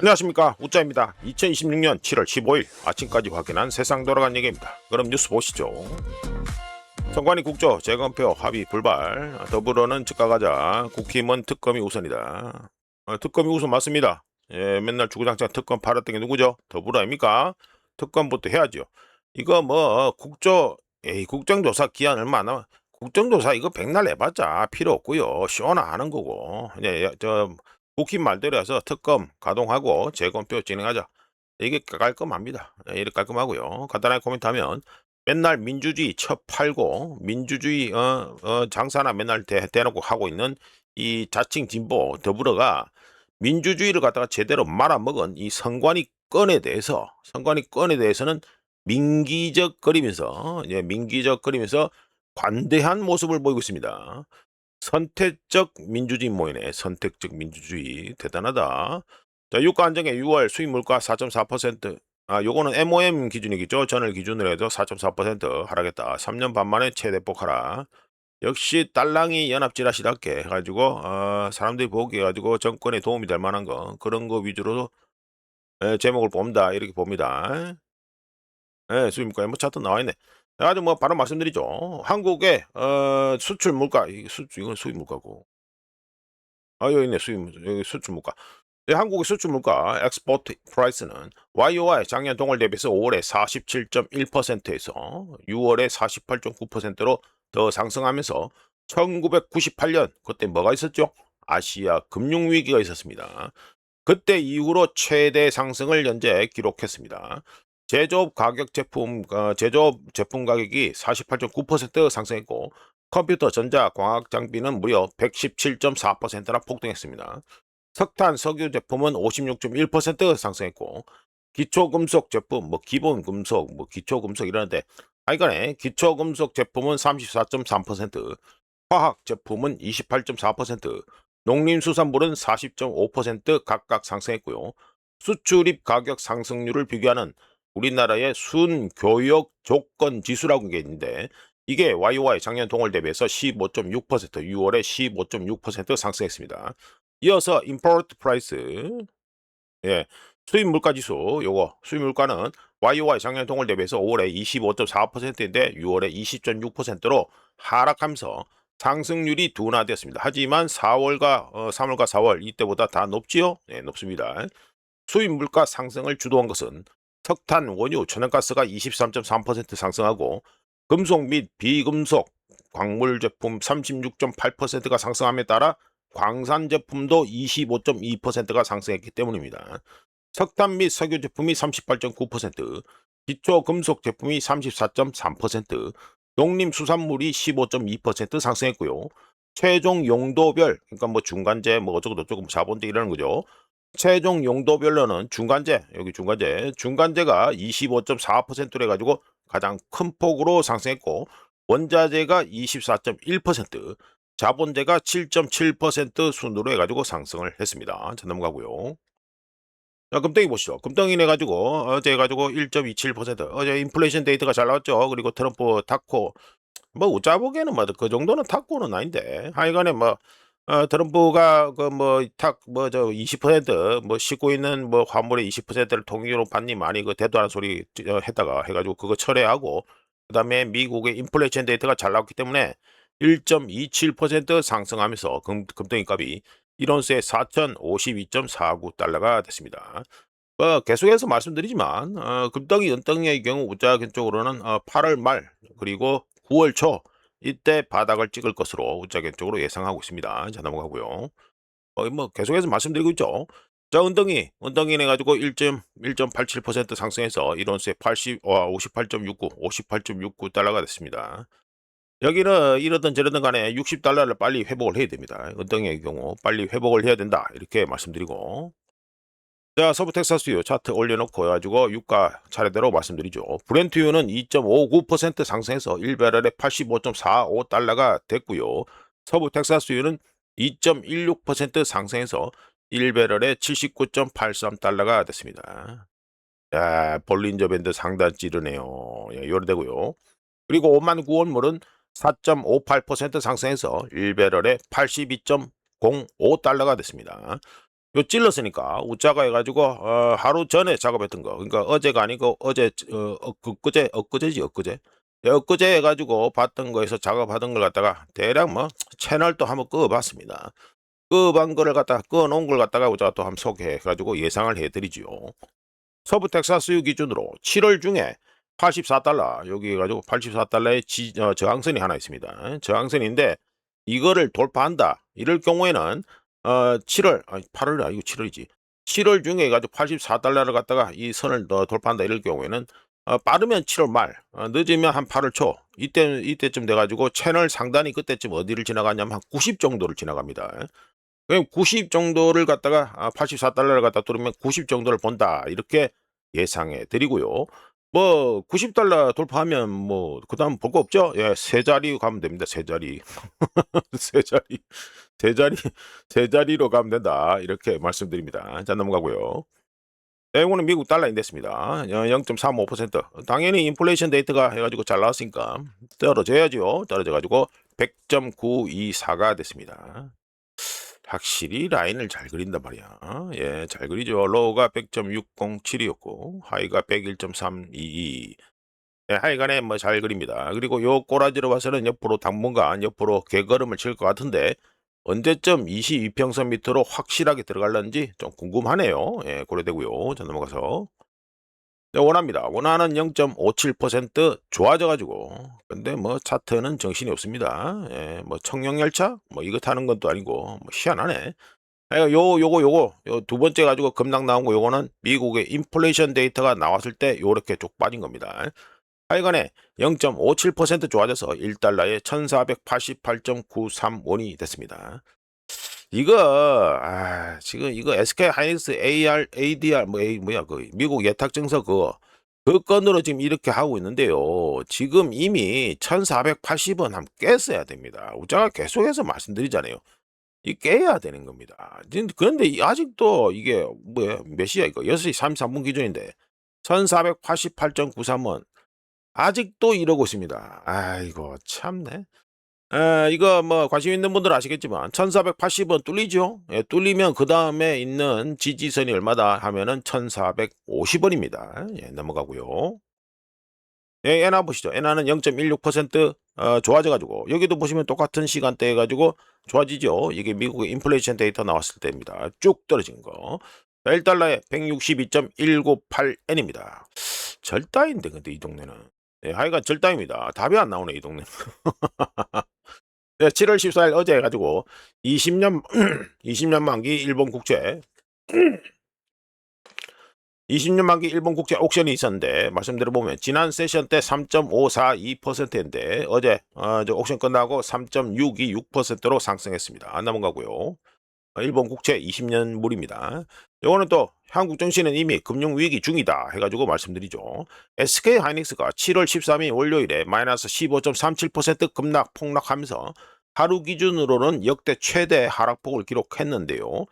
안녕하십니까, 우짜입니다. 2026년 7월 15일 아침까지 확인한 세상 돌아간 얘기입니다. 그럼 뉴스 보시죠. 선관위 국조 재검표 합의 불발, 더불어는 즉각하자, 국힘은 특검이 우선이다. 특검이 우선 맞습니다. 예, 맨날 주구장창 특검 팔았던 게 누구죠? 더불어 아닙니까? 특검부터 해야죠. 이거 뭐 국정조사 기한 얼마 안 남아. 국정조사 이거 백날 해봤자 필요 없고요. 시원하는 거고. 국힘 말대로 해서 특검 가동하고 재검표 진행하자. 이게 깔끔합니다. 예, 이렇게 깔끔하고요. 간단하게 코멘트하면 맨날 민주주의 첩팔고 민주주의 장사나 맨날 대놓고 하고 있는 이 자칭 진보 더불어가 민주주의를 갖다가 제대로 말아먹은 이 선관위권에 대해서는 민기적거리면서 관대한 모습을 보이고 있습니다. 선택적 민주주의 모이네. 선택적 민주주의 대단하다. 자, 유가 안정의 6월 수입 물가 4.4%. 요거는 MOM 기준이겠죠. 전월 기준으로 해도 4.4% 하락했다. 3년 반 만에 최대폭 하락. 역시 딸랑이 연합지라시답게 해가지고 사람들이 보기에 가지고 정권에 도움이 될 만한 거 그런 거 위주로 제목을 봅니다. 이렇게 봅니다. 예, 수입 물가 뭐 차트 나와 있네. 아주 뭐 바로 말씀드리죠. 한국의 수출 물가 이건 수입 물가고. 여기 있네. 여기 수출 물가. 네, 한국의 수출 물가 엑스포트 프라이스는 YOY 작년 동월 대비해서 5월에 47.1%에서 6월에 48.9%로 더 상승하면서 1998년 그때 뭐가 있었죠? 아시아 금융위기가 있었습니다. 그때 이후로 최대 상승을 현재 기록했습니다. 제조업 제품 가격이 48.9% 상승했고 컴퓨터 전자 광학 장비는 무려 117.4%나 폭등했습니다. 석탄, 석유 제품은 56.1% 상승했고 기초금속 제품, 뭐 기본금속, 뭐 기초금속 이러는데 하여간에 기초금속 제품은 34.3%, 화학 제품은 28.4%, 농림수산물은 40.5% 각각 상승했고요. 수출입 가격 상승률을 비교하는 우리나라의 순교역 조건 지수라고 게 있는데 이게 YOY 작년 동월 대비해서 15.6%, 6월에 15.6% 상승했습니다. 이어서 임포트 프라이스, 예, 수입 물가 지수 요거 수입 물가는 YOY 작년 동월 대비해서 5월에 25.4%인데 6월에 20.6%로 하락하면서 상승률이 둔화되었습니다. 하지만 3월과 4월 이때보다 다 높지요? 네, 높습니다. 수입 물가 상승을 주도한 것은 석탄, 원유, 천연가스가 23.3% 상승하고 금속 및 비금속, 광물 제품 36.8%가 상승함에 따라 광산 제품도 25.2%가 상승했기 때문입니다. 석탄 및 석유 제품이 38.9%, 기초금속 제품이 34.3%, 농림수산물이 15.2% 상승했고요. 최종 용도별, 그러니까 뭐 중간재, 뭐 어쩌고 자본재 이라는 거죠. 최종 용도별로는 중간재가 25.4%로 해가지고 가장 큰 폭으로 상승했고, 원자재가 24.1%, 자본재가 7.7% 순으로 해가지고 상승을 했습니다. 자, 넘어가고요. 자, 금덩이 보시죠. 금덩이 내가지고 어제 해가지고 1.27%. 어제 인플레이션 데이터가 잘 나왔죠. 그리고 트럼프 탔고 뭐 웃자 보기에는 뭐 그 정도는 탁구는 아닌데 하여간에 뭐 트럼프가 그 뭐 탁 뭐 저 20%뭐 싣고 있는 뭐 화물의 20%를 통일로 받니 많이 그 대도 않은 소리 했다가 해가지고 그거 철회하고 그다음에 미국의 인플레이션 데이터가 잘 나왔기 때문에 1.27% 상승하면서 금덩이 값이 1온스에 4,052.49달러가 됐습니다. 계속해서 말씀드리지만 금덩이 은덩이의 경우 우짜 쪽으로는 8월 말 그리고 9월 초 이때 바닥을 찍을 것으로 우짜견적으로 예상하고 있습니다. 자, 넘어가고요. 뭐 계속해서 말씀드리고 있죠. 자, 은덩이 내 가지고 1.87% 상승해서 1온스에 58.69달러가 됐습니다. 여기는 이러든 저러든 간에 60달러를 빨리 회복을 해야 됩니다. 은덩이의 경우 빨리 회복을 해야 된다. 이렇게 말씀드리고. 자, 서부 텍사스유 차트 올려놓고 해가지고 유가 차례대로 말씀드리죠. 브렌트유는 2.59% 상승해서 1배럴에 85.45달러가 됐고요. 서부 텍사스유는 2.16% 상승해서 1배럴에 79.83달러가 됐습니다. 야, 볼린저 밴드 상단 찌르네요. 예, 요래되고요. 그리고 5만 구원물은 4.58% 상승해서 1배럴에 82.05달러가 됐습니다. 요 찔렀으니까 우짜가 해가지고 하루 전에 작업했던 거, 그러니까 어제가 아니고 어제 엊그제지. 예, 엊그제 해가지고 봤던 거에서 작업하던 걸 갖다가 대략 뭐 채널 또 한번 끄어봤습니다. 끄어본 거를 갖다가 끄어놓은 걸 갖다가 우리가 또 한번 소개해가지고 예상을 해드리지요. 서부 텍사스유 기준으로 7월 중에 84달러, 여기 해가지고 84달러의 저항선이 하나 있습니다. 저항선인데 이거를 돌파한다 이럴 경우에는 7월 아니 8월 아니고 7월이지. 7월 중에 해가지고 84달러를 갖다가 이 선을 돌파한다 이럴 경우에는 빠르면 7월 말, 늦으면 한 8월 초, 이때쯤 돼가지고 채널 상단이 그때쯤 어디를 지나가냐면 한 90 정도를 지나갑니다. 그럼 90 정도를 갖다가 84달러를 갖다 뚫으면 90 정도를 본다 이렇게 예상해 드리고요. 뭐 90달러 돌파하면 뭐 그다음 볼 거 없죠? 예, 세 자리 가면 됩니다. 세 자리. 세 자리. 세 자리. 세 자리로 가면 된다. 이렇게 말씀드립니다. 자, 넘어가고요. 내용은 미국 달러인 됐습니다. 0.35%. 당연히 인플레이션 데이터가 해가지고 잘 나왔으니까 떨어져야죠. 떨어져가지고 100.924가 됐습니다. 확실히 라인을 잘 그린단 말이야. 예, 잘 그리죠. 로우가 100.607이었고 하이가 101.322. 예, 하여간에 뭐 잘 그립니다. 그리고 요 꼬라지로 봐서는 옆으로 당분간 옆으로 개걸음을 칠 것 같은데 언제쯤 22평선 밑으로 확실하게 들어갈런지 좀 궁금하네요. 예, 고려되고요. 자, 넘어가서 네, 원합니다. 원하는 0.57% 좋아져가지고 근데 뭐 차트는 정신이 없습니다. 예, 뭐 청룡열차 뭐 이거 타는 것도 아니고 뭐 희한하네. 요거 요 두 번째 가지고 급락 나온 거 요거는 미국의 인플레이션 데이터가 나왔을 때 요렇게 쭉 빠진 겁니다. 하여간에 0.57% 좋아져서 1달러에 1488.931원이 됐습니다. 이거 지금 이거 SK 하이닉스 ADR 뭐야 그 미국 예탁 증서 그 건으로 지금 이렇게 하고 있는데요. 지금 이미 1480원 한번 깼어야 됩니다. 제가 계속해서 말씀드리잖아요. 이 깨야 되는 겁니다. 그런데 아직도 이게 뭐야 몇 시야 이거 6시 33분 기준인데 1488.93원 아직도 이러고 있습니다. 아이고 참네. 이거 뭐 관심 있는 분들은 아시겠지만 1480원 뚫리죠. 예, 뚫리면 그 다음에 있는 지지선이 얼마다 하면은 1450원입니다. 예, 넘어가고요. 예, 엔화 보시죠. 엔화는 0.16% 좋아져가지고 여기도 보시면 똑같은 시간대 해가지고 좋아지죠. 이게 미국의 인플레이션 데이터 나왔을 때입니다. 쭉 떨어진 거. 1달러에 162.198엔입니다. 절따인데 근데 이 동네는. 예, 하여간 절따입니다. 답이 안 나오네 이 동네는. 네, 7월 14일 어제 해가지고 20년 20년 만기 일본 국채 20년 만기 일본 국채 옥션이 있었는데 말씀드려 보면 지난 세션 때 3.542%인데 어제 저 옥션 끝나고 3.626%로 상승했습니다. 안 넘어가고요. 일본 국채 20년 물입니다. 이거는 또 한국 증시는 이미 금융위기 중이다 해가지고 말씀드리죠. SK 하이닉스가 7월 13일 월요일에 마이너스 15.37% 급락 폭락하면서 하루 기준으로는 역대 최대 하락폭을 기록했는데요.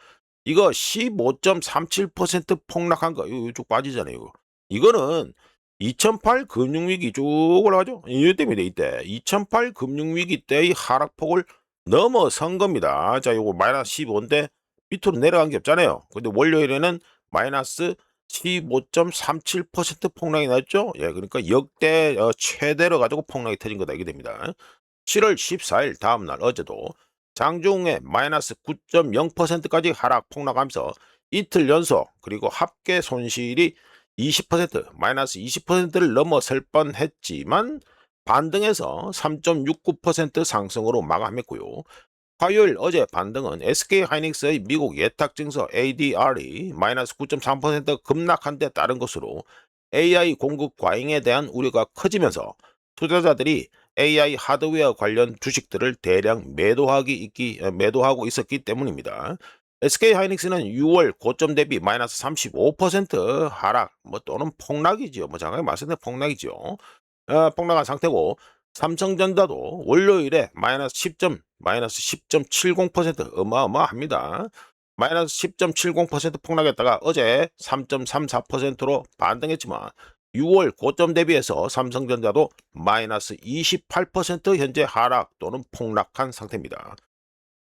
이거 15.37% 폭락한 거 이거 쭉 빠지잖아요. 이거는 2008 금융위기 쭉 올라가죠. 이때입니다. 이때 2008 금융위기 때의 하락폭을 넘어선 겁니다. 자, 요거 마이너스 15인데 밑으로 내려간 게 없잖아요. 근데 월요일에는 마이너스 15.37% 폭락이 났죠. 예, 그러니까 역대 최대로 가지고 폭락이 터진 거다 이게 됩니다. 7월 14일 다음날 어제도 장중에 마이너스 9.0%까지 하락 폭락하면서 이틀 연속 그리고 합계 손실이 20% 마이너스 20%를 넘어설 뻔했지만 반등해서 3.69% 상승으로 마감했고요. 화요일 어제 반등은 SK 하이닉스의 미국 예탁 증서 ADR이 마이너스 9.3% 급락한 데 따른 것으로 AI 공급 과잉에 대한 우려가 커지면서 투자자들이 AI 하드웨어 관련 주식들을 대량 매도하고 있었기 때문입니다. SK 하이닉스는 6월 고점 대비 마이너스 35% 하락 또는 폭락이죠. 장하게 말씀드린 폭락이죠. 폭락한 상태고 삼성전자도 월요일에 마이너스 10.70% 어마어마합니다. 마이너스 10.70% 폭락했다가 어제 3.34%로 반등했지만 6월 고점 대비해서 삼성전자도 마이너스 28% 현재 하락 또는 폭락한 상태입니다.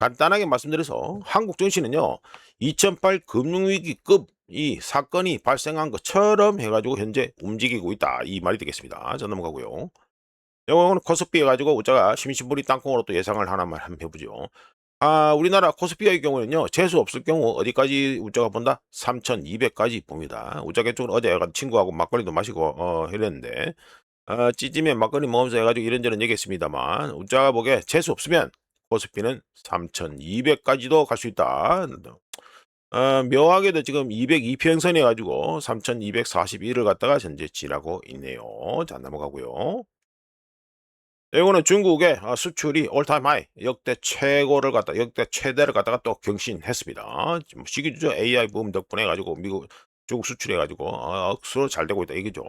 간단하게 말씀드려서 한국 증시는요, 2008 금융위기급 이 사건이 발생한 것처럼 해가지고 현재 움직이고 있다. 이 말이 되겠습니다. 자, 넘어가고요. 요거는 코스피 해가지고 우자가 심심풀이 땅콩으로 또 예상을 하나만 한번 해보죠. 우리나라 코스피의 경우는요, 재수 없을 경우 어디까지 우자가 본다? 3,200까지 봅니다. 우자계 쪽은 어제 친구하고 막걸리도 마시고, 이랬는데, 찌짐에 막걸리 먹으면서 해가지고 이런저런 얘기했습니다만, 우자가 보기에 재수 없으면 코스피는 3,200까지도 갈 수 있다. 묘하게도 지금 202평선 해가지고 3,241을 갖다가 현재 지나고 있네요. 자, 넘어가고요. 이거는 중국의 수출이 올타임 하이 역대 최고를 갖다 역대 최대를 갖다가 또 경신했습니다. 지금 시기주죠. AI 붐 덕분에 가지고 미국 중국 수출해 가지고 억수로 잘 되고 있다 이거죠.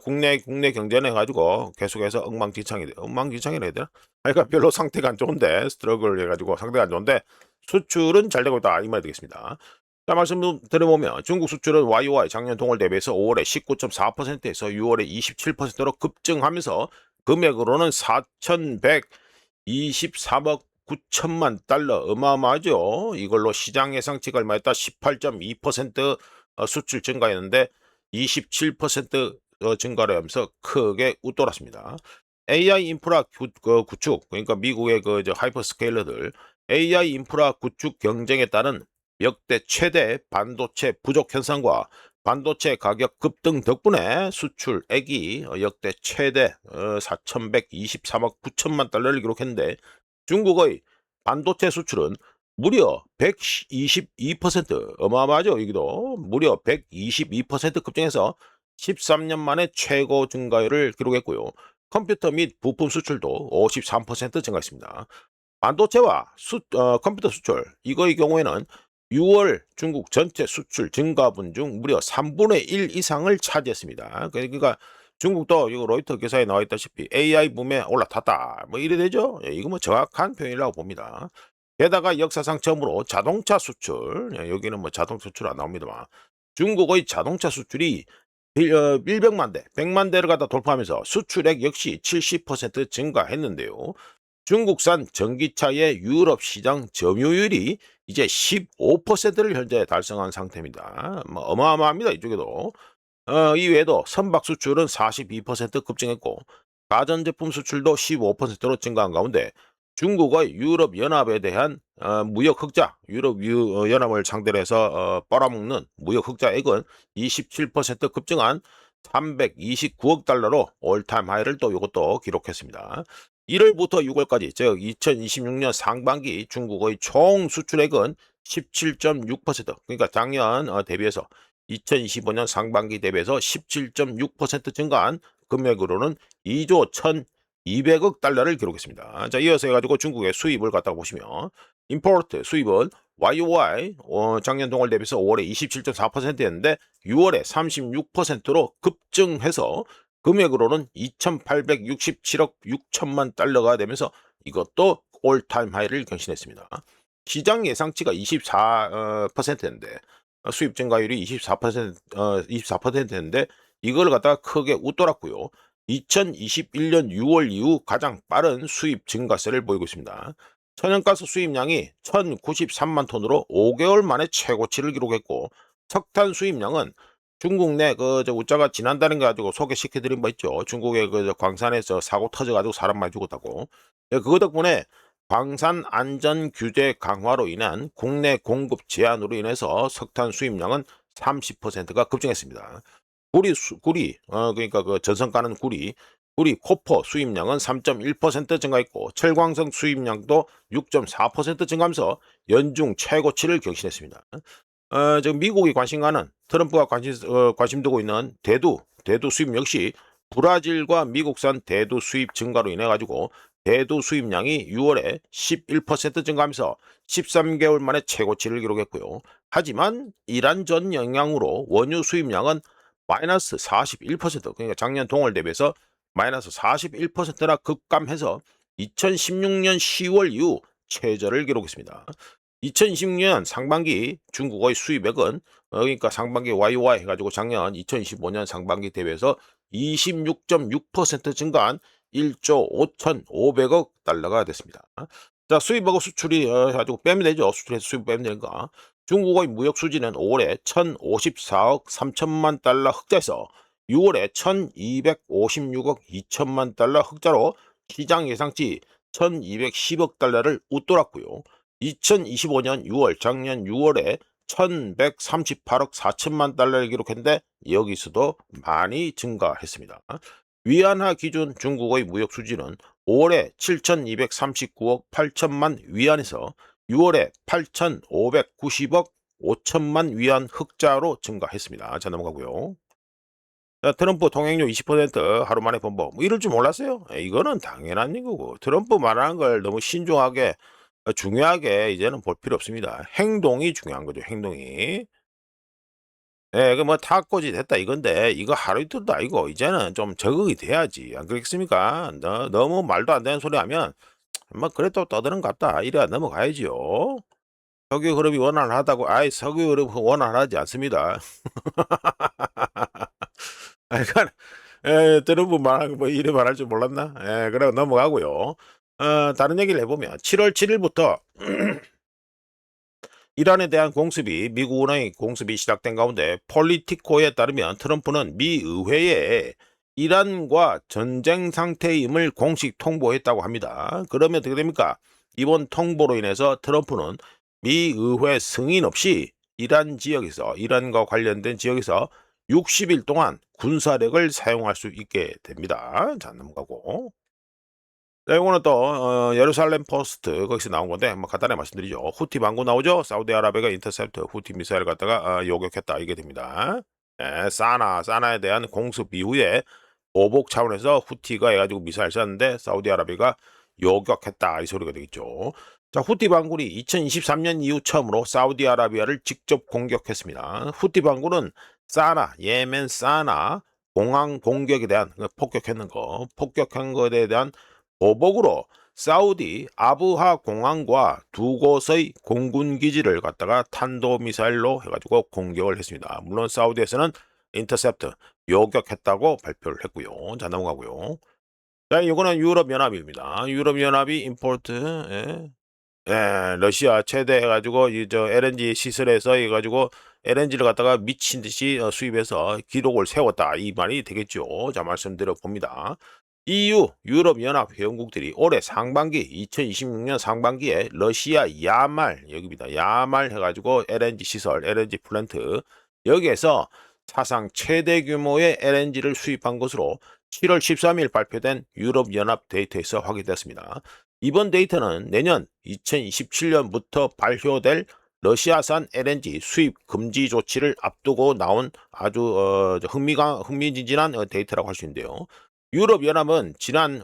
국내 경제는 해 가지고 계속해서 엉망진창이라 해야 되나? 그러니까 별로 상태가 안 좋은데 스트러글 해 가지고 상태가 안 좋은데 수출은 잘 되고 있다 이 말이 되겠습니다. 자, 말씀 드려보면 중국 수출은 YOY 작년 동월 대비해서 5월에 19.4%에서 6월에 27%로 급증하면서 금액으로는 4,123억 9천만 달러 어마어마하죠. 이걸로 시장 예상치가 얼마였다? 18.2% 수출 증가였는데 27% 증가를 하면서 크게 웃돌았습니다. AI 인프라 구축 그러니까 미국의 하이퍼스케일러들 AI 인프라 구축 경쟁에 따른 역대 최대 반도체 부족 현상과 반도체 가격 급등 덕분에 수출액이 역대 최대 4,123억 9천만 달러를 기록했는데 중국의 반도체 수출은 무려 122% 어마어마하죠. 여기도 무려 122% 급증해서 13년 만에 최고 증가율을 기록했고요. 컴퓨터 및 부품 수출도 53% 증가했습니다. 반도체와 컴퓨터 수출 이거의 경우에는 6월 중국 전체 수출 증가분 중 무려 3분의 1 이상을 차지했습니다. 그러니까 중국도 이거 로이터 기사에 나와 있다시피 AI 붐에 올라탔다. 뭐 이래 되죠? 예, 이거 뭐 정확한 표현이라고 봅니다. 게다가 역사상 처음으로 자동차 수출, 여기는 뭐 자동차 수출 안 나옵니다만 중국의 자동차 수출이 100만 대, 100만 대를 갖다 돌파하면서 수출액 역시 70% 증가했는데요. 중국산 전기차의 유럽 시장 점유율이 이제 15%를 현재 달성한 상태입니다. 뭐 어마어마합니다. 이쪽에도. 이외에도 선박 수출은 42% 급증했고 가전제품 수출도 15%로 증가한 가운데 중국의 유럽 연합에 대한 무역 흑자, 연합을 상대로 해서 빨아먹는 무역 흑자액은 27% 급증한 329억 달러로 올타임 하이를 또 이것도 기록했습니다. 1월부터 6월까지 즉 2026년 상반기 중국의 총 수출액은 17.6% 그러니까 작년 대비해서 2025년 상반기 대비해서 17.6% 증가한 금액으로는 2조 1,200억 달러를 기록했습니다. 자, 이어서 해가지고 중국의 수입을 갖다가 보시면 임포트 수입은 YOY 작년 동월 대비해서 5월에 27.4%였는데 6월에 36%로 급증해서 금액으로는 2,867억 6천만 달러가 되면서 이것도 올타임 하이를 경신했습니다. 시장 예상치가 24%인데 수입 증가율이 24%인데 이걸 갖다가 크게 웃돌았고요. 2021년 6월 이후 가장 빠른 수입 증가세를 보이고 있습니다. 천연가스 수입량이 1,093만 톤으로 5개월 만에 최고치를 기록했고 석탄 수입량은 중국 내 우자가 지난달에 가지고 소개시켜드린 바 있죠. 중국의 광산에서 사고 터져가지고 사람 많이 죽었다고. 예, 그거 덕분에 광산 안전 규제 강화로 인한 국내 공급 제한으로 인해서 석탄 수입량은 30%가 급증했습니다. 구리, 그러니까 전선 까는 구리 코퍼 수입량은 3.1% 증가했고 철광석 수입량도 6.4% 증가하면서 연중 최고치를 경신했습니다. 지금 미국이 관심 가는 트럼프가 관심 두고 있는 대두 수입 역시 브라질과 미국산 대두 수입 증가로 인해 가지고 대두 수입량이 6월에 11% 증가하면서 13개월 만에 최고치를 기록했고요. 하지만 이란전 영향으로 원유 수입량은 마이너스 41% 그러니까 작년 동월 대비해서 마이너스 41%나 급감해서 2016년 10월 이후 최저를 기록했습니다. 2026년 상반기 중국의 수입액은 그러니까 상반기 YOY 해가지고 작년 2025년 상반기 대비해서 26.6% 증가한 1조 5,500억 달러가 됐습니다. 자, 수입하고 수출이 가지고 빼면 되죠. 수출해서 수입 빼면 되니까. 중국의 무역 수지는 5월에 1,054억 3천만 달러 흑자에서 6월에 1,256억 2천만 달러 흑자로 시장 예상치 1,210억 달러를 웃돌았고요. 2025년 6월, 작년 6월에 1,138억 4천만 달러를 기록했는데 여기서도 많이 증가했습니다. 위안화 기준 중국의 무역 수지는 5월에 7,239억 8천만 위안에서 6월에 8,590억 5천만 위안 흑자로 증가했습니다. 자, 넘어가고요. 자, 트럼프 통행료 20% 하루 만에 번복. 뭐 이럴 줄 몰랐어요? 이거는 당연한 얘기고. 트럼프 말하는 걸 너무 신중하게, 중요하게 이제는 볼 필요 없습니다. 행동이 중요한 거죠, 행동이. 예, 그 뭐 탁꼬지 됐다 이건데 이거 하루 이틀도 아니고 이제는 좀 적응이 돼야지. 안 그렇겠습니까? 너무 말도 안 되는 소리 하면 뭐 그래도 떠드는 것 같다. 이래야 넘어가야지요. 석유 흐름이 원활하다고 아이 석유 흐름 원활하지 않습니다. 아 그러니까 들은 분 말하고 뭐 이래 말할 줄 몰랐나? 예, 그래 넘어가고요. 다른 얘기를 해보면 7월 7일부터 이란에 대한 공습이 미국 은행의 공습이 시작된 가운데 폴리티코에 따르면 트럼프는 미 의회에 이란과 전쟁 상태임을 공식 통보했다고 합니다. 그러면 어떻게 됩니까? 이번 통보로 인해서 트럼프는 미 의회 승인 없이 이란 지역에서 이란과 관련된 지역에서 60일 동안 군사력을 사용할 수 있게 됩니다. 자, 넘어가고. 네, 이거는 또 예루살렘 포스트 거기서 나온 건데 한번 간단히 말씀드리죠. 후티 방구 나오죠. 사우디아라비아가 인터셉트 후티 미사일을 갖다가 요격했다 이게 됩니다. 예, 사나에 대한 공습 이후에 보복 차원에서 후티가 해가지고 미사일 쐈는데 사우디아라비아가 요격했다 이 소리가 되겠죠. 자, 후티 반군이 2023년 이후 처음으로 사우디아라비아를 직접 공격했습니다. 후티 반군은 예멘 사나 공항 공격에 대한 폭격했는 거, 폭격한 것에 대한 보복으로 사우디 아부하 공항과 두 곳의 공군 기지를 갖다가 탄도미사일로 해가지고 공격을 했습니다. 물론 사우디에서는 인터셉트 요격했다고 발표를 했고요. 자, 넘어가고요. 자, 이거는 유럽연합입니다. 유럽연합이 임포트, 러시아 최대 해가지고 이저 LNG 시설에서 해가지고 LNG를 갖다가 미친 듯이 수입해서 기록을 세웠다 이 말이 되겠죠. 자, 말씀드려 봅니다. EU 유럽연합 회원국들이 올해 상반기 2026년 상반기에 러시아 야말 여기입니다. 야말 해가지고 LNG 시설, LNG 플랜트 여기에서 사상 최대 규모의 LNG를 수입한 것으로 7월 13일 발표된 유럽연합 데이터에서 확인됐습니다. 이번 데이터는 내년 2027년부터 발효될 러시아산 LNG 수입 금지 조치를 앞두고 나온 아주 흥미진진한 데이터라고 할 수 있는데요. 유럽연합은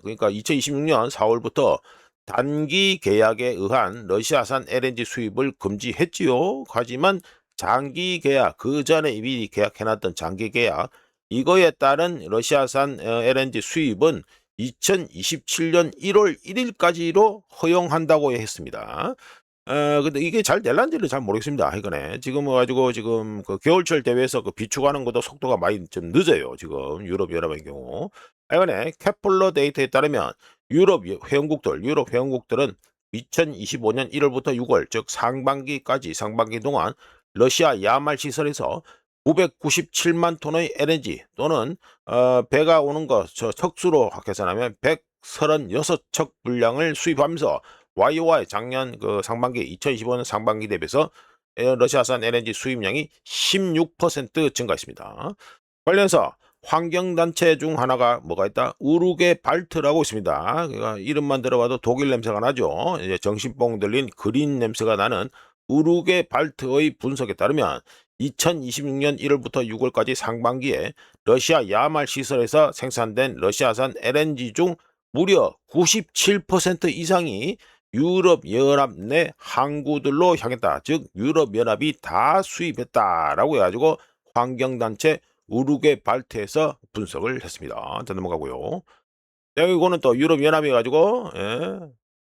그러니까 2026년 4월부터 단기 계약에 의한 러시아산 LNG 수입을 금지했지요. 하지만 장기 계약, 그 전에 이미 계약해놨던 장기 계약, 이거에 따른 러시아산 LNG 수입은 2027년 1월 1일까지로 허용한다고 했습니다. 근데 이게 잘 될란지를 잘 모르겠습니다. 이거네. 지금 가지고 지금 그 겨울철 대회에서 그 비축하는 것도 속도가 많이 좀 늦어요. 지금 유럽연합의 경우. 이거네. 케플러 데이터에 따르면 유럽 회원국들은 2025년 1월부터 6월, 즉 상반기 동안 러시아 야말 시설에서 997만 톤의 LNG 또는 배가 오는 것 척수로 계산하면 136척 분량을 수입하면서 YOY 작년 그 상반기 2025년 상반기 대비해서 러시아산 LNG 수입량이 16% 증가했습니다. 관련해서 환경단체 중 하나가 뭐가 있다? 우르게 발트라고 있습니다. 그러니까 이름만 들어봐도 독일 냄새가 나죠. 이제 정신뽕 들린 그린 냄새가 나는 우르게 발트의 분석에 따르면 2026년 1월부터 6월까지 상반기에 러시아 야말 시설에서 생산된 러시아산 LNG 중 무려 97% 이상이 유럽연합 내 항구들로 향했다. 즉 유럽연합이 다 수입했다라고 해가지고 환경단체 우르게 발트에서 분석을 했습니다. 자, 넘어가고요. 이거는 또 유럽연합이 가지고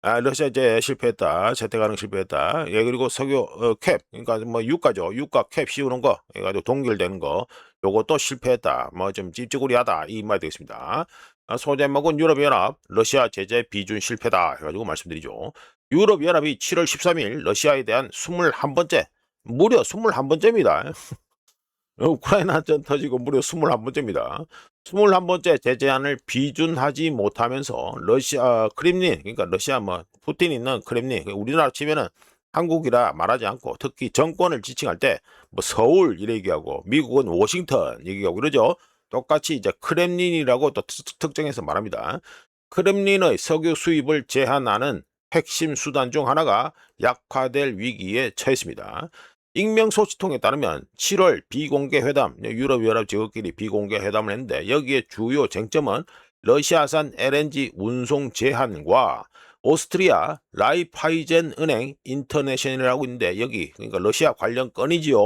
러시아 이제 실패했다. 재택 가능 실패했다. 그리고 석유 캡 그러니까 뭐 유가죠. 유가 캡 씌우는 거 해가지고 동결되는 거 요것도 실패했다. 뭐 좀 찝찝구리하다 이 말이 되겠습니다. 소제목은 유럽연합 러시아 제재 비준 실패다 해가지고 말씀드리죠. 유럽연합이 7월 13일 러시아에 대한 21번째, 무려 21번째입니다. 우크라이나전 터지고 무려 21번째입니다. 21번째 제재안을 비준하지 못하면서 러시아 크렘린, 그러니까 러시아 뭐 푸틴 있는 크렘린, 우리나라 치면은 한국이라 말하지 않고 특히 정권을 지칭할 때 뭐 서울 이래 얘기하고 미국은 워싱턴 얘기하고 그러죠. 똑같이 이제 크렘린이라고 또 특정해서 말합니다. 크렘린의 석유 수입을 제한하는 핵심 수단 중 하나가 약화될 위기에 처했습니다. 익명 소식통에 따르면 7월 비공개 회담, 유럽연합 지역끼리 비공개 회담을 했는데 여기에 주요 쟁점은 러시아산 LNG 운송 제한과 오스트리아 라이파이젠 은행 인터내셔널이라고 있는데 여기 그러니까 러시아 관련 건이지요.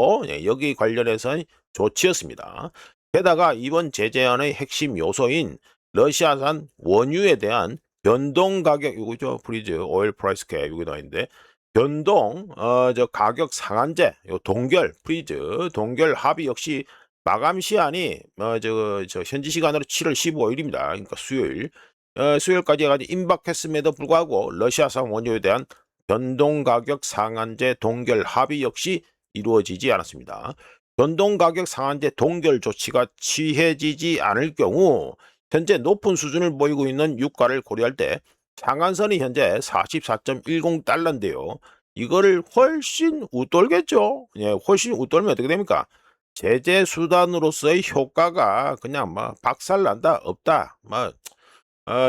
여기 관련해서 조치였습니다. 게다가 이번 제재안의 핵심 요소인 러시아산 원유에 대한 변동 가격 이거죠. 프리즈 오일 프라이스 캡 여기 나와 있는데 변동 저 가격 상한제 요 동결 프리즈 동결 합의 역시 마감 시한이 저 현지 시간으로 7월 15일입니다. 그러니까 수요일. 수요일까지 해가지고 임박했음에도 불구하고 러시아산 원유에 대한 변동 가격 상한제 동결 합의 역시 이루어지지 않았습니다. 변동 가격 상한제 동결 조치가 취해지지 않을 경우 현재 높은 수준을 보이고 있는 유가를 고려할 때 상한선이 현재 44.10달러인데요. 이거를 훨씬 웃돌겠죠. 예, 훨씬 웃돌면 어떻게 됩니까? 제재 수단으로서의 효과가 그냥 뭐 박살난다 없다.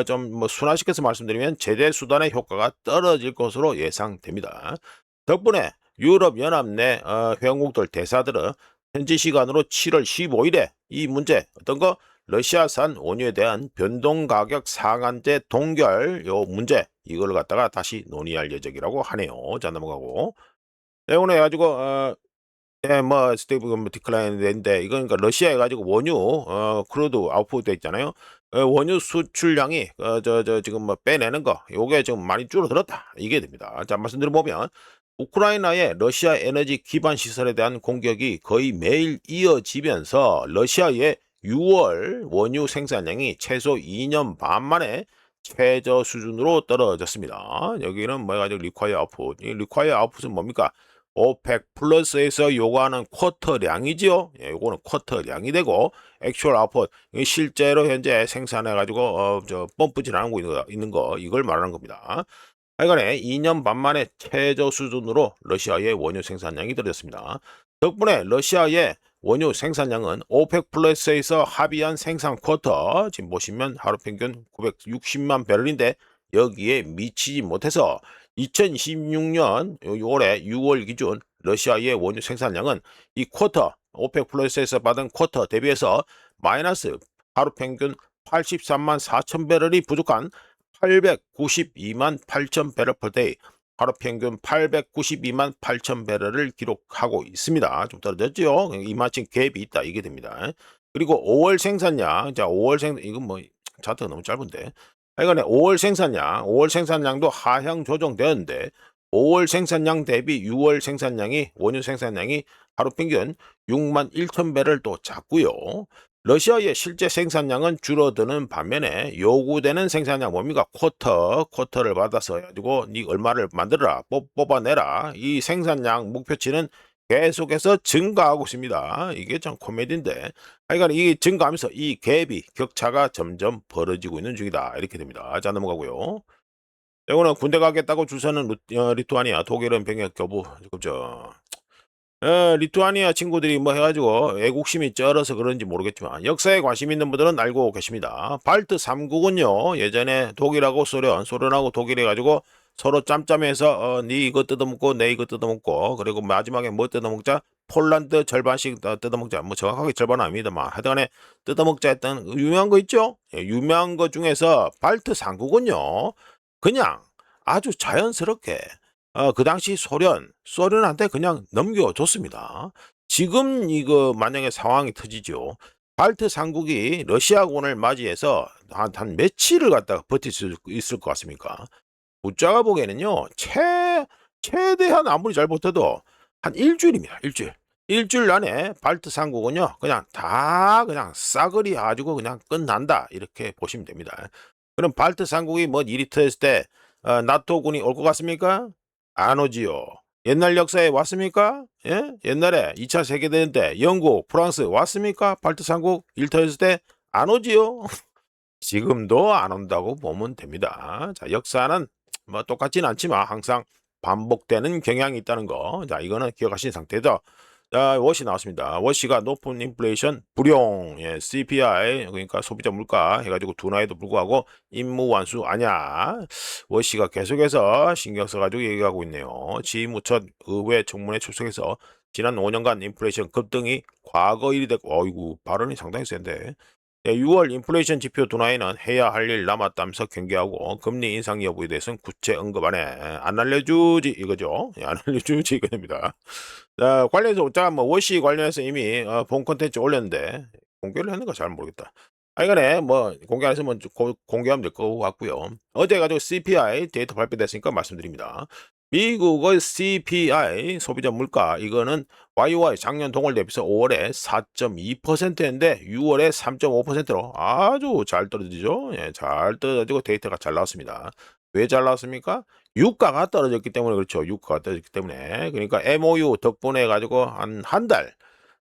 좀 순화시켜서 말씀드리면 제재 수단의 효과가 떨어질 것으로 예상됩니다. 덕분에 유럽연합 내 회원국들 대사들은 현지 시간으로 7월 15일에 이 문제 어떤 거 러시아산 원유에 대한 변동가격 상한제 동결 요 문제 이걸 갖다가 다시 논의할 예정이라고 하네요. 자 넘어가고 오늘 해가지고 예, 뭐 스테이블 디클라인인데 이건 그러니까 러시아에 가지고 원유 크루드 아웃풋돼 있잖아요. 원유 수출량이 지금 뭐 빼내는 거 요게 지금 많이 줄어들었다 이게 됩니다. 자 말씀드려보면 우크라이나의 러시아 에너지 기반 시설에 대한 공격이 거의 매일 이어지면서 러시아의 6월 원유 생산량이 최소 2년 반 만에 최저 수준으로 떨어졌습니다. 여기는 뭐 해가지고 리콰이어 아웃풋. 이 리콰이어 아웃풋은 뭡니까? 오펙 플러스에서 요구하는 쿼터량이지요. 예, 요거는 쿼터량이 되고 액츄얼 아웃풋 실제로 현재 생산해 가지고 저 펌프 진행하고 있는 거 이걸 말하는 겁니다. 하여간에 2년 반 만에 최저 수준으로 러시아의 원유 생산량이 떨어졌습니다. 덕분에 러시아의 원유 생산량은 오펙 플러스에서 합의한 생산 쿼터 지금 보시면 하루 평균 960만 배럴인데 여기에 미치지 못해서 2026년 올해 6월 기준 러시아의 원유 생산량은 이 쿼터 오펙 플러스에서 받은 쿼터 대비해서 마이너스 하루 평균 83만 4천 배럴이 부족한 892만 8천 배럴 per day 하루 평균 892만 8천 배럴을 기록하고 있습니다. 좀 떨어졌죠? 이마침 갭이 있다 이게 됩니다. 그리고 5월 생산량 자 5월 이건 뭐 차트가 너무 짧은데 하여간에 5월 생산량도 하향 조정되었는데 5월 생산량 대비 6월 생산량이 원유 생산량이 하루 평균 6만 1천 배를 또 작고요. 러시아의 실제 생산량은 줄어드는 반면에 요구되는 생산량 뭡니까? 쿼터를 받아서 해가지고 니 얼마를 만들어라, 뽑아내라. 이 생산량 목표치는 계속해서 증가하고 있습니다. 이게 참 코미디인데 하여간 이게 증가하면서 이 갭이 격차가 점점 벌어지고 있는 중이다. 이렇게 됩니다. 자 넘어가고요. 이거는 군대 가겠다고 줄 서는 리투아니아, 독일은 병역 교부. 리투아니아 친구들이 뭐 해가지고 애국심이 쩔어서 그런지 모르겠지만 역사에 관심 있는 분들은 알고 계십니다. 발트 3국은요 예전에 독일하고 소련하고 독일 해가지고 서로 짬짬해서 네 이거 뜯어먹고 내 이거 뜯어먹고 그리고 마지막에 뭐 뜯어먹자 폴란드 절반씩 뜯어먹자 뭐 정확하게 절반은 아닙니다만 하여튼간에 뜯어먹자 했던 유명한 거 있죠. 유명한 거 중에서 발트 3국은요 그냥 아주 자연스럽게 그 당시 소련한테 그냥 넘겨줬습니다. 지금 이거 만약에 상황이 터지죠. 발트 삼국이 러시아군을 맞이해서 한 며칠을 갖다가 버틸 수 있을 것 같습니까? 문자가 보기에는요, 최대한 아무리 잘 버텨도 한 일주일입니다. 일주일. 일주일 안에 발트 삼국은요, 그냥 싸그리 가지고 그냥 끝난다. 이렇게 보시면 됩니다. 그럼 발트 삼국이 뭐 일이 터졌을 때 나토군이 올 것 같습니까? 안 오지요. 옛날 역사에 왔습니까? 예? 옛날에 2차 세계대전 때 영국, 프랑스 왔습니까? 발트 삼국 일터였을 때 안 오지요. 지금도 안 온다고 보면 됩니다. 자, 역사는 뭐 똑같진 않지만 항상 반복되는 경향이 있다는 거. 자, 이거는 기억하신 상태죠. 자, 워시 나왔습니다. 워시가 높은 인플레이션, 불용, 예, CPI, 그러니까 소비자 물가 해가지고 둔화에도 불구하고 임무 완수 아냐. 워시가 계속해서 신경 써가지고 얘기하고 있네요. 지무첫 의회 청문회 출석해서 지난 5년간 인플레이션 급등이 과거 일이 됐고, 어이구, 발언이 상당히 센데. 6월 인플레이션 지표 둔화에는 해야 할 일 남았다면서 경계하고 금리 인상 여부에 대해서는 구체 언급 안 해. 안 알려주지 이거죠. 안 알려주지 이거입니다. 자, 관련해서 자, 뭐 워시 관련해서 이미 본 콘텐츠 올렸는데 공개를 했는가 잘 모르겠다. 하여간에 뭐 공개 안 했으면 공개하면 될 것 같고요. 어제 가지고 CPI 데이터 발표됐으니까 말씀드립니다. 미국의 CPI 소비자 물가 이거는 YOY 작년 동월 대비해서 5월에 4.2%인데 6월에 3.5%로 아주 잘 떨어지죠. 예, 잘 떨어지고 데이터가 잘 나왔습니다. 왜 잘 나왔습니까? 유가가 떨어졌기 때문에 그렇죠. 유가가 떨어졌기 때문에. 그러니까 MOU 덕분에 가지고 한 달,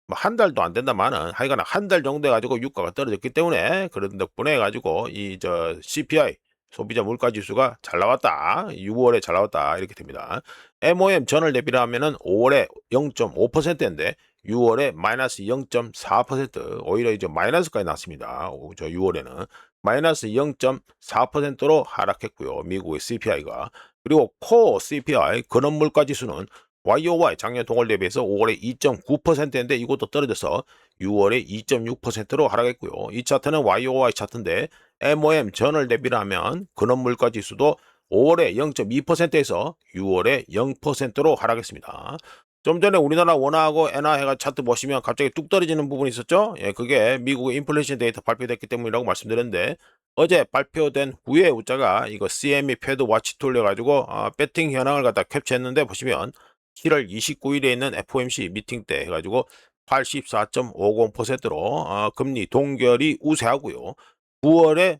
뭐 한 달도 안 된다마는 하여간 한 달 정도 해 가지고 유가가 떨어졌기 때문에 그런 덕분에 가지고 이 CPI 소비자 물가 지수가 잘 나왔다. 6월에 잘 나왔다. 이렇게 됩니다. MOM 전월 대비를 하면은 5월에 0.5%인데 6월에 마이너스 0.4% 오히려 이제 마이너스까지 났습니다. 저 6월에는 마이너스 0.4%로 하락했고요. 미국의 CPI가. 그리고 코어 CPI 근원 물가 지수는 YOY 작년 동월 대비해서 5월에 2.9%인데 이것도 떨어져서 6월에 2.6%로 하락했고요. 이 차트는 YOY 차트인데 MOM 전월 대비를 하면 근원 물가 지수도 5월에 0.2%에서 6월에 0%로 하락했습니다. 좀 전에 우리나라 원화하고 엔화 해가 차트 보시면 갑자기 뚝 떨어지는 부분이 있었죠. 예, 그게 미국의 인플레이션 데이터 발표됐기 때문이라고 말씀드렸는데 어제 발표된 후에 우자가 이거 CME 패드 와치 돌려가지고 배팅 현황을 갖다 캡처했는데 보시면 7월 29일에 있는 FOMC 미팅 때 해가지고 84.50%로 금리 동결이 우세하고요. 9월에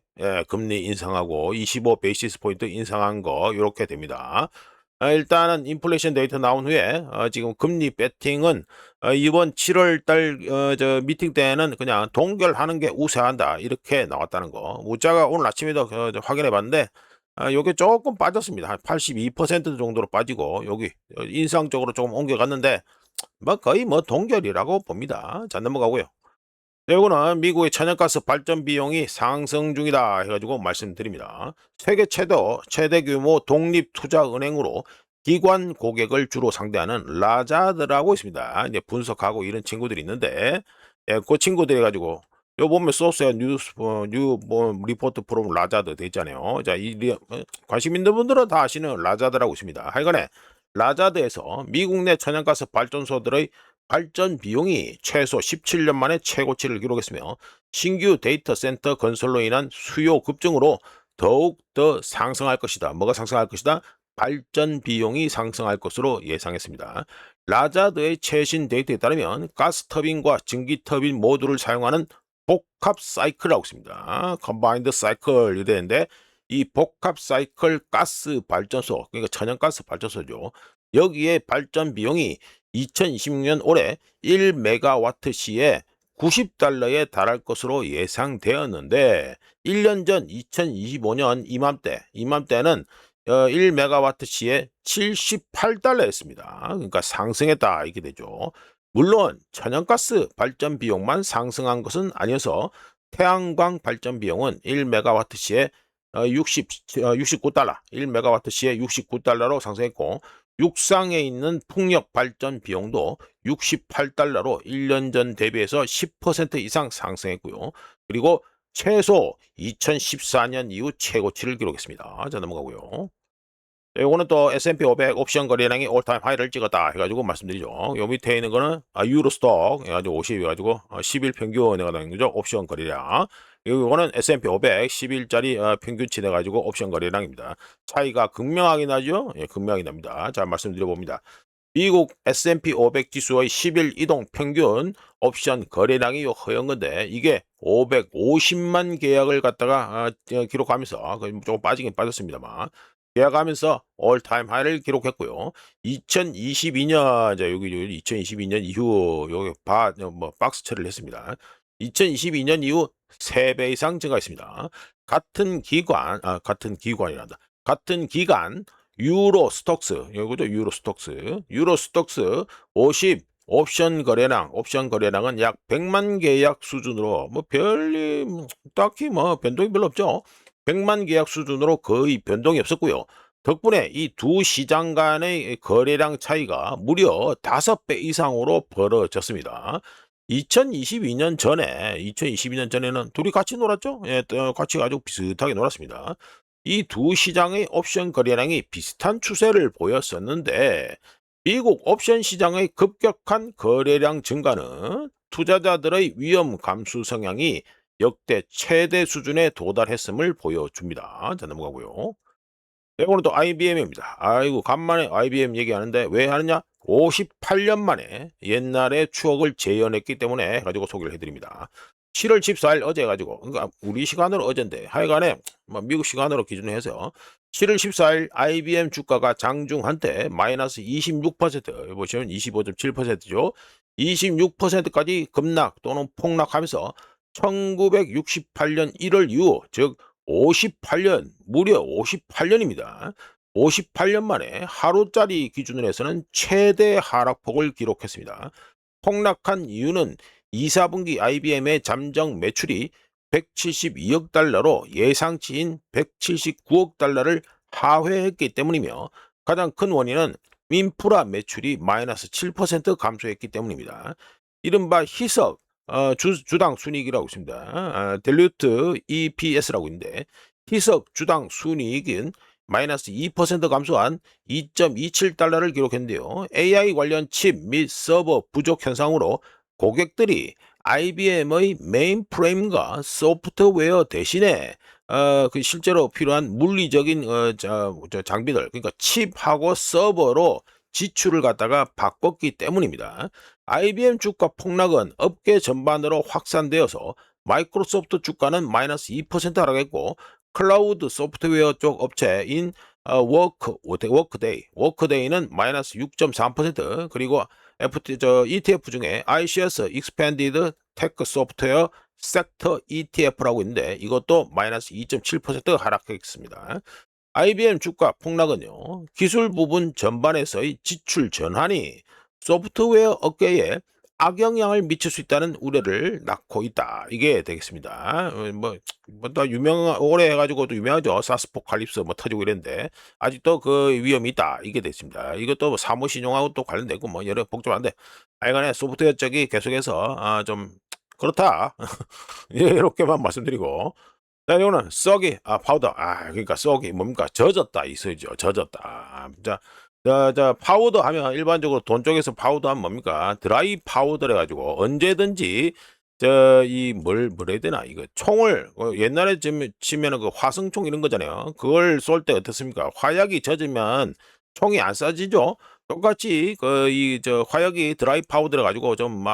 금리 인상하고 25 베이시스 포인트 인상한 거 이렇게 됩니다. 일단은 인플레이션 데이터 나온 후에 지금 금리 배팅은 이번 7월 달 미팅 때는 그냥 동결하는 게 우세한다 이렇게 나왔다는 거. 우자가 오늘 아침에도 확인해 봤는데 요게 조금 빠졌습니다. 한 82% 정도로 빠지고 여기 인상적으로 조금 옮겨갔는데 뭐 거의 뭐 동결이라고 봅니다. 자, 넘어가고요. 요거는 미국의 천연가스 발전 비용이 상승 중이다 해가지고 말씀드립니다. 세계 최대 규모 독립투자은행으로 기관 고객을 주로 상대하는 라자드라고 있습니다. 이제 분석하고 이런 친구들이 있는데, 예, 그 친구들이 가지고 요 보면 소스에 뉴 리포트 프롬 라자드 돼 있잖아요. 자, 관심 있는 분들은 다 아시는 라자드라고 있습니다. 하여간에 라자드에서 미국 내 천연가스 발전소들의 발전 비용이 최소 17년 만에 최고치를 기록했으며 신규 데이터 센터 건설로 인한 수요 급증으로 더욱 더 상승할 것이다. 뭐가 상승할 것이다? 발전 비용이 상승할 것으로 예상했습니다. 라자드의 최신 데이터에 따르면 가스터빈과 전기터빈 모두를 사용하는 복합 사이클이라고 있습니다. 컨바인드 사이클 이랬는데 이 복합 사이클 가스 발전소, 그러니까 천연가스 발전소죠. 여기에 발전 비용이 2026년 올해 1메가와트 시에 $90에 달할 것으로 예상되었는데 1년 전 2025년 이맘때는 1메가와트 시에 $78였습니다. 그러니까 상승했다 이게 되죠. 물론 천연가스 발전 비용만 상승한 것은 아니어서 태양광 발전 비용은 1메가와트 시에 69달러, 1메가와트 시에 $69로 상승했고 육상에 있는 풍력 발전 비용도 68달러로 1년 전 대비해서 10% 이상 상승했고요. 그리고 최소 2014년 이후 최고치를 기록했습니다. 자, 넘어가고요. 요거는 또 S&P 500 옵션 거래량이 올타임 하이를 찍었다 해가지고 말씀드리죠. 요 밑에 있는 거는 유로스톡 해가지고 50 해가지고 10일 평균 해가지고 거죠. 옵션 거래량. 요거는 S&P 500 10일짜리 평균치 해가지고 옵션 거래량입니다. 차이가 극명하게 나죠. 예, 극명하게 납니다. 자, 말씀드려봅니다. 미국 S&P 500 지수의 10일 이동 평균 옵션 거래량이 허연 건데 이게 550만 계약을 갖다가 기록하면서 조금 빠지긴 빠졌습니다만 계약하면서 올타임 하이를 기록했고요. 2022년 자 여기 2022년 이후 여기 박스 처리를 했습니다. 2022년 이후 3배 이상 증가했습니다. 같은 기관이란다. 같은 기간 유로 스톡스 이거죠. 유로 스톡스 50 옵션 거래량은 약 100만 계약 수준으로 뭐 별리 딱히 뭐 변동이 별로 없죠. 100만 계약 수준으로 거의 변동이 없었고요. 덕분에 이 두 시장 간의 거래량 차이가 무려 5배 이상으로 벌어졌습니다. 2022년 전에는 둘이 같이 놀았죠? 예, 같이 아주 비슷하게 놀았습니다. 이 두 시장의 옵션 거래량이 비슷한 추세를 보였었는데, 미국 옵션 시장의 급격한 거래량 증가는 투자자들의 위험 감수 성향이 역대 최대 수준에 도달했음을 보여줍니다. 자, 넘어가고요. 네, 오늘 또 IBM입니다. 아이고, 간만에 IBM 얘기하는데 왜 하느냐? 58년 만에 옛날의 추억을 재현했기 때문에 가지고 소개를 해드립니다. 7월 14일 어제 가지고, 그러니까 우리 시간으로 어젠데, 하여간에 뭐 미국 시간으로 기준해서 7월 14일 IBM 주가가 장중 한때 마이너스 26%, 보시면 25.7%죠. 26%까지 급락 또는 폭락하면서 1968년 1월 이후, 즉 58년, 무려 58년입니다. 58년 만에 하루짜리 기준으로 해서는 최대 하락폭을 기록했습니다. 폭락한 이유는 2, 4분기 IBM의 잠정 매출이 172억 달러로 예상치인 179억 달러를 하회했기 때문이며, 가장 큰 원인은 인프라 매출이 마이너스 7% 감소했기 때문입니다. 이른바 희석 주당 순이익이라고 있습니다. 딜루트 EPS라고 있는데, 희석 주당 순이익은 마이너스 2% 감소한 2.27달러를 기록했는데요. AI 관련 칩 및 서버 부족 현상으로 고객들이 IBM의 메인프레임과 소프트웨어 대신에 그 실제로 필요한 물리적인 장비들, 그러니까 칩하고 서버로 지출을 갖다가 바꿨기 때문입니다. IBM 주가 폭락은 업계 전반으로 확산되어서 마이크로소프트 주가는 마이너스 2% 하락했고, 클라우드 소프트웨어 쪽 업체인 워크데이는 마이너스 6.3%, 그리고 ETF 중에 iShares Expanded Tech Software Sector ETF라고 있는데 이것도 마이너스 2.7% 하락했습니다. IBM 주가 폭락은요, 기술 부분 전반에서의 지출 전환이 소프트웨어 업계에 악영향을 미칠 수 있다는 우려를 낳고 있다. 이게 되겠습니다. 또 오래 해가지고 또 유명하죠. 사스포칼립스 뭐 터지고 이랬는데, 아직도 그 위험이 있다. 이게 됐습니다. 이것도 뭐 사무신용하고 또 관련되고 뭐 여러 복잡한데, 하여간에 소프트웨어 쪽이 계속해서 좀 그렇다. 이렇게만 말씀드리고, 자, 이거는 썩이, 파우더. 그러니까 썩이 뭡니까? 젖었다. 이 소리죠. 젖었다. 파우더 하면 일반적으로 돈 쪽에서 파우더 하면 뭡니까? 드라이 파우더래 가지고 언제든지 뭘 해야 되나? 이거 총을, 옛날에 치면은 그 화성총 이런 거잖아요. 그걸 쏠 때 어떻습니까? 화약이 젖으면 총이 안 쏴지죠? 똑같이 화약이 드라이 파우더래 가지고 좀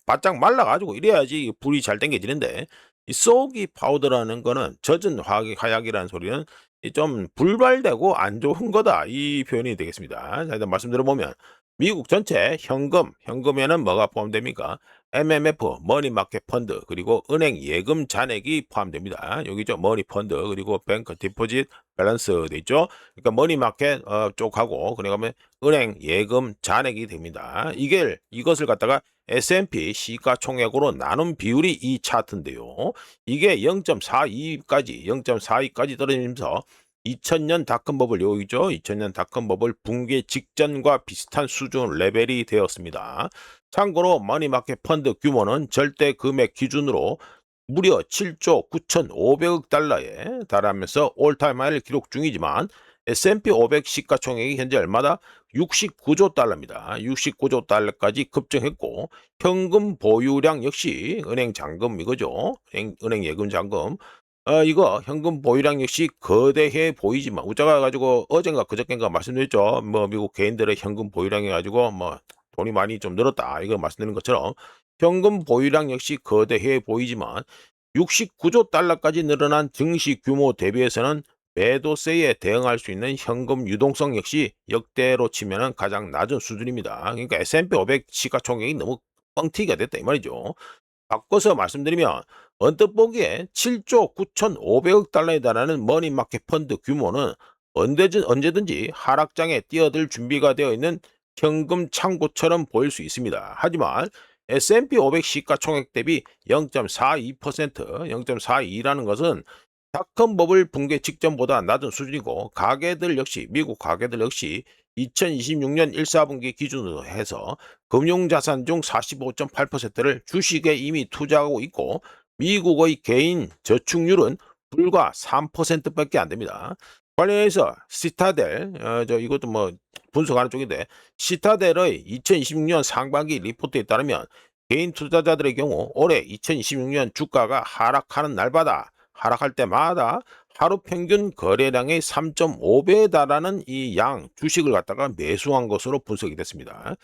바짝 말라 가지고 이래야지 불이 잘 땡겨지는데, 이 소기 파우더라는 거는 젖은 화약이라는 소리는 좀 불발되고 안 좋은 거다. 이 표현이 되겠습니다. 자, 일단 말씀드려보면 미국 전체 현금에는 뭐가 포함됩니까? MMF, 머니마켓 펀드, 그리고 은행 예금 잔액이 포함됩니다. 여기죠. 머니 펀드, 그리고 뱅크 디포짓 밸런스 돼 있죠. 그러니까 머니마켓 쪽하고 그러면 은행 예금 잔액이 됩니다. 이것을 갖다가 S&P 시가총액으로 나눈 비율이 이 차트인데요. 이게 0.42까지 떨어지면서 2000년 닷컴버블 여기죠. 2000년 닷컴버블 붕괴 직전과 비슷한 수준 레벨이 되었습니다. 참고로 머니마켓 펀드 규모는 절대 금액 기준으로 무려 7조 9,500억 달러에 달하면서 올타임 하이를 기록 중이지만, S&P 500 시가총액이 현재 얼마다? 69조 달러입니다. 69조 달러까지 급증했고, 현금 보유량 역시 은행 잔금 이거죠. 은행 예금 잔금. 이거 현금 보유량 역시 거대해 보이지만, 우자가 가지고 어젠가 그저께인가 말씀드렸죠. 뭐 미국 개인들의 현금 보유량이 가지고 뭐 돈이 많이 좀 늘었다. 이거 말씀드린 것처럼 현금 보유량 역시 거대해 보이지만 69조 달러까지 늘어난 증시 규모 대비해서는 매도세에 대응할 수 있는 현금 유동성 역시 역대로 치면은 가장 낮은 수준입니다. 그러니까 S&P 500 시가총액이 너무 뻥튀기가 됐다 이 말이죠. 바꿔서 말씀드리면 언뜻 보기에 7조 9,500억 달러에 달하는 머니마켓 펀드 규모는 언제든지 하락장에 뛰어들 준비가 되어 있는 현금 창고처럼 보일 수 있습니다. 하지만 S&P 500 시가총액 대비 0.42%, 0.42라는 것은 닷컴 버블 붕괴 직전보다 낮은 수준이고 미국 가계들 역시 2026년 1, 4분기 기준으로 해서 금융자산 중 45.8%를 주식에 이미 투자하고 있고 미국의 개인 저축률은 불과 3%밖에 안 됩니다. 관련해서 시타델, 이것도 뭐 분석하는 쪽인데 시타델의 2026년 상반기 리포트에 따르면 개인 투자자들의 경우 올해 2026년 주가가 하락할 때마다 하루 평균 거래량의 3.5배에 달하는 이 양 주식을 갖다가 매수한 것으로 분석이 됐습니다.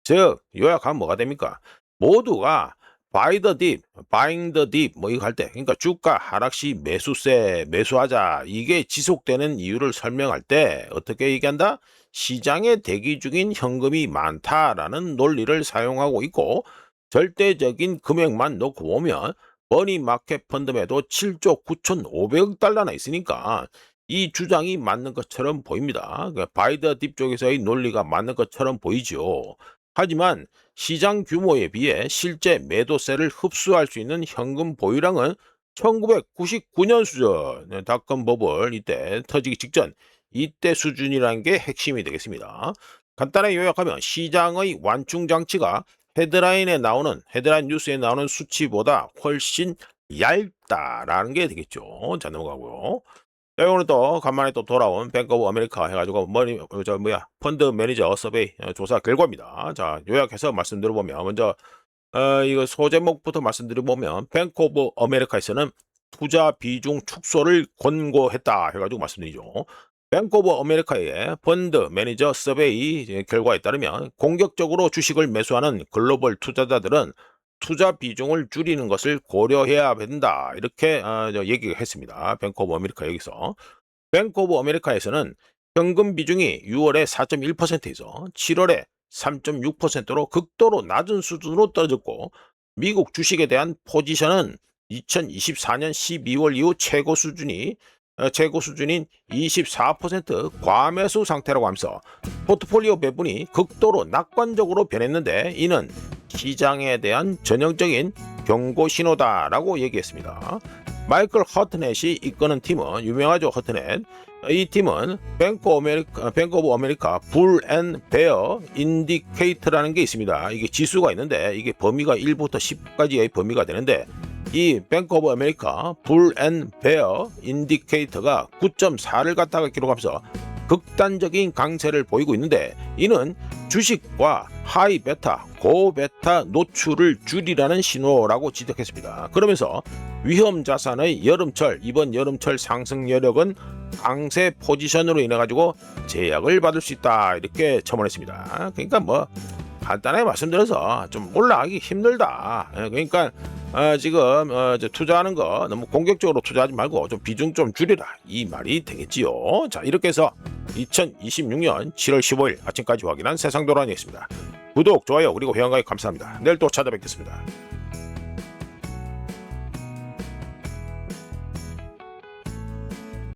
즉 요약하면 뭐가 됩니까? 모두가 buy the dip, buying the dip 뭐 이거 할 때 그러니까 주가 하락 시 매수하자 이게 지속되는 이유를 설명할 때 어떻게 얘기한다? 시장에 대기 중인 현금이 많다라는 논리를 사용하고 있고 절대적인 금액만 놓고 보면 머니마켓 펀드에도 7조 9,500억 달러나 있으니까 이 주장이 맞는 것처럼 보입니다. 바이더 딥 쪽에서의 논리가 맞는 것처럼 보이죠. 하지만 시장 규모에 비해 실제 매도세를 흡수할 수 있는 현금 보유량은 1999년 수준, 닷컴 버블 이때 터지기 직전 이때 수준이라는 게 핵심이 되겠습니다. 간단하게 요약하면 시장의 완충 장치가 헤드라인 뉴스에 나오는 수치보다 훨씬 얇다라는 게 되겠죠. 자, 넘어가고요. 자, 오늘 또 간만에 또 돌아온 뱅크 오브 아메리카 해가지고 펀드 매니저 서베이 조사 결과입니다. 자, 요약해서 말씀드려보면 먼저 이거 소제목부터 말씀드려보면 뱅크 오브 아메리카에서는 투자 비중 축소를 권고했다 해가지고 말씀드리죠. 뱅크 오브 아메리카의 펀드 매니저 서베이 결과에 따르면 공격적으로 주식을 매수하는 글로벌 투자자들은 투자 비중을 줄이는 것을 고려해야 된다. 이렇게 얘기를 했습니다. 뱅크 오브 아메리카 여기서. 뱅크 오브 아메리카에서는 현금 비중이 6월에 4.1%에서 7월에 3.6%로 극도로 낮은 수준으로 떨어졌고 미국 주식에 대한 포지션은 2024년 12월 이후 최고 수준인 24% 과매수 상태라고 하면서 포트폴리오 배분이 극도로 낙관적으로 변했는데 이는 시장에 대한 전형적인 경고 신호다라고 얘기했습니다. 마이클 허트넷이 이끄는 팀은 유명하죠. 허트넷. 이 팀은 뱅크 오브 아메리카 불 앤 베어 인디케이터라는 게 있습니다. 이게 지수가 있는데 이게 범위가 1부터 10까지의 범위가 되는데 이 뱅크 오브 아메리카 불 앤 베어 인디케이터가 9.4를 갖다가 기록하면서 극단적인 강세를 보이고 있는데 이는 주식과 하이 베타, 고 베타 노출을 줄이라는 신호라고 지적했습니다. 그러면서 위험 자산의 이번 여름철 상승 여력은 강세 포지션으로 인해 가지고 제약을 받을 수 있다 이렇게 첨언했습니다. 그러니까 뭐 간단하게 말씀드려서 좀 올라가기 힘들다. 그러니까 지금 투자하는 거 너무 공격적으로 투자하지 말고 좀 비중 좀 줄이라 이 말이 되겠지요. 자, 이렇게 해서 2026년 7월 15일 아침까지 확인한 세상도란이었습니다. 구독, 좋아요 그리고 회원가입 감사합니다. 내일 또 찾아뵙겠습니다.